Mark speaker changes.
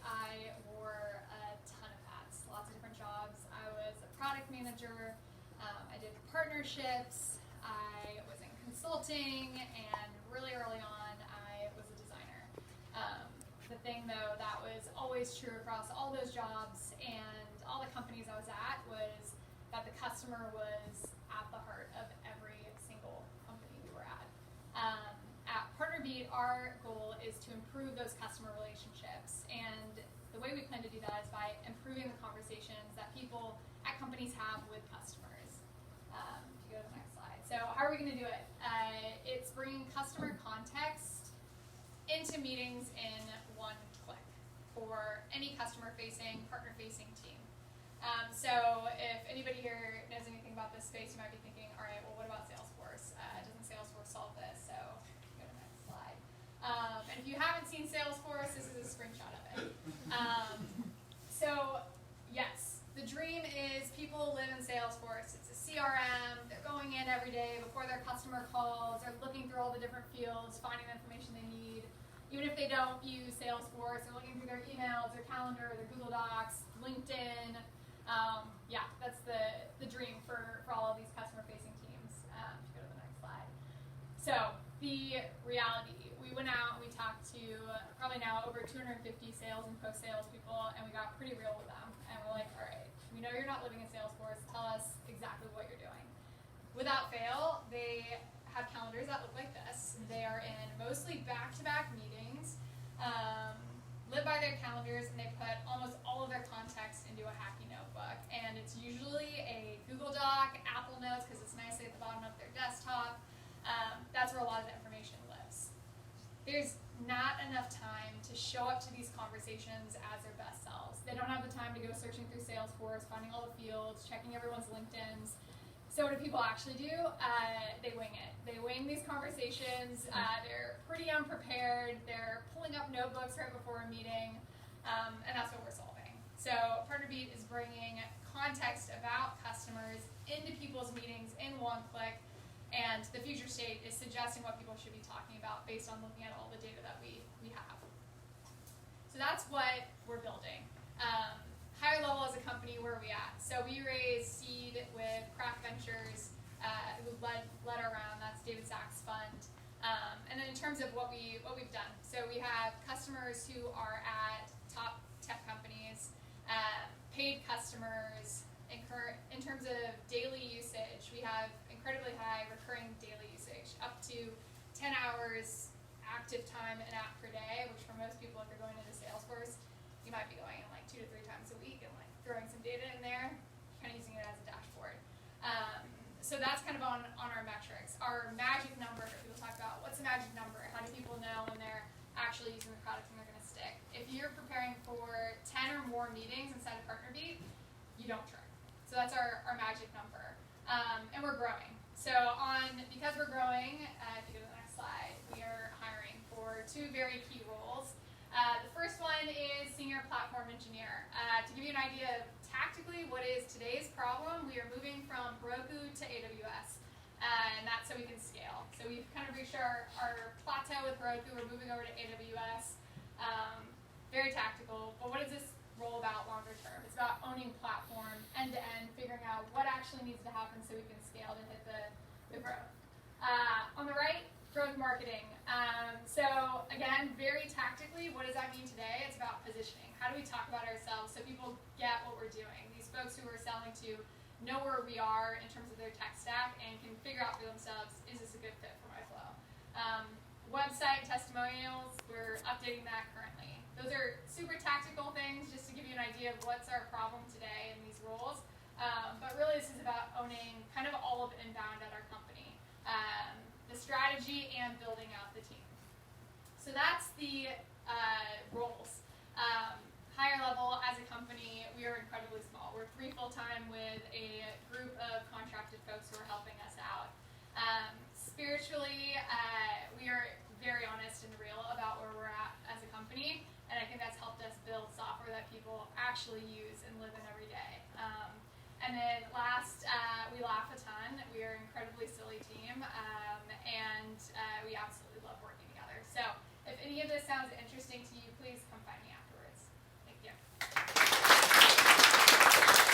Speaker 1: I wore a ton of hats, lots of different jobs. I was a product manager, I did partnerships, I was in consulting, and really early on I was a designer. The thing though that was always true across all those jobs and all the companies I was at was that the customer was at the heart of every single company we were at. At Partnerbeat, our goal is to improve those customer relationships, and the way we plan to do that is by improving the conversations that people at companies have with customers. If you go to the next slide. So how are we going to do it? It's bringing customer context into meetings in one click for any customer-facing, partner-facing team. So if anybody here knows anything about this space, you might be thinking, all right, well, what about Salesforce? Doesn't Salesforce solve this? So go to the next slide. And if you haven't seen Salesforce, this is a screenshot of it. So yes, the dream is people live in Salesforce. It's a CRM. They're going in every day before their customer calls. They're looking through all the different fields, finding the information they need. Even if they don't use Salesforce, they're looking through their emails, their calendar, their Google Docs, LinkedIn. Yeah, that's the dream for all of these customer-facing teams. If you go to the next slide. So the reality, we went out and we talked to probably now over 250 sales and post-sales people, and we got pretty real with them. And we're like, all right, we know you're not living in Salesforce. Tell us exactly what you're doing. Without fail, they have calendars that look like this. They are in mostly back-to-back meetings, live by their calendars, and they put almost all of their context into a hacky notebook. And it's usually a Google Doc, Apple Notes, because it's nicely at the bottom of their desktop. That's where a lot of the information lives. There's not enough time to show up to these conversations as their best selves. They don't have the time to go searching through Salesforce, finding all the fields, checking everyone's LinkedIn's. So what do people actually do? They wing it. They wing these conversations. They're pretty unprepared. They're pulling up notebooks right before a meeting, and that's what we're solving. So Partnerbeat is bringing context about customers into people's meetings in one click, and the future state is suggesting what people should be talking about based on looking at all the data that we have. So that's what we're building. Higher level as a company, where are we at? So we raised seed with Craft Ventures, who led our round. That's David Sachs' fund. And then in terms of what we've done, so we have customers who are at top tech companies, paid customers. In terms of daily usage, we have incredibly high recurring daily usage, up to 10 hours active time in app per day, which for most people, if you're going into Salesforce, you might be going in like 2 to 3 times a week and like throwing some data in there, kind of using it as a dashboard. So that's kind of on our metrics. Our magic number, people talk about, what's the magic number? How do people know when they're actually using the product and they're going to stick? If you're preparing for 10 or more meetings inside of Partnerbeat, you don't churn. So that's our magic number. And we're growing. So because we're growing, if you go to the next slide, we are hiring for 2 very key roles. The first one is Senior Platform Engineer. To give you an idea of tactically what is today's problem, we are moving from Heroku to AWS, and that's so we can scale. So we've kind of reached our plateau with Heroku. We're moving over to AWS. Very tactical, but what is this role about longer term? It's about owning platform end-to-end, figuring out what actually needs to happen so we can scale to hit the growth. On the right, growth marketing. So again, very tactically, what does that mean today? It's about positioning. How do we talk about ourselves so people get what we're doing? These folks who we're selling to know where we are in terms of their tech stack and can figure out for themselves, is this a good fit for my flow? Website testimonials, we're updating that currently. Those are super tactical things just to give you an idea of what's our problem today in these roles. But really this is about owning kind of all of inbound at our company. The strategy and building out the team. So that's the roles. Higher level as a company, we are incredibly small. We're 3 full-time with a group of contracted folks who are helping us out. Spiritually, we are very honest and real about where we're at as a company, and I think that's helped us build software that people actually use and live in every day. And then last, we laugh a ton. We are an incredibly silly team, and we absolutely love working together. So if any of this sounds interesting to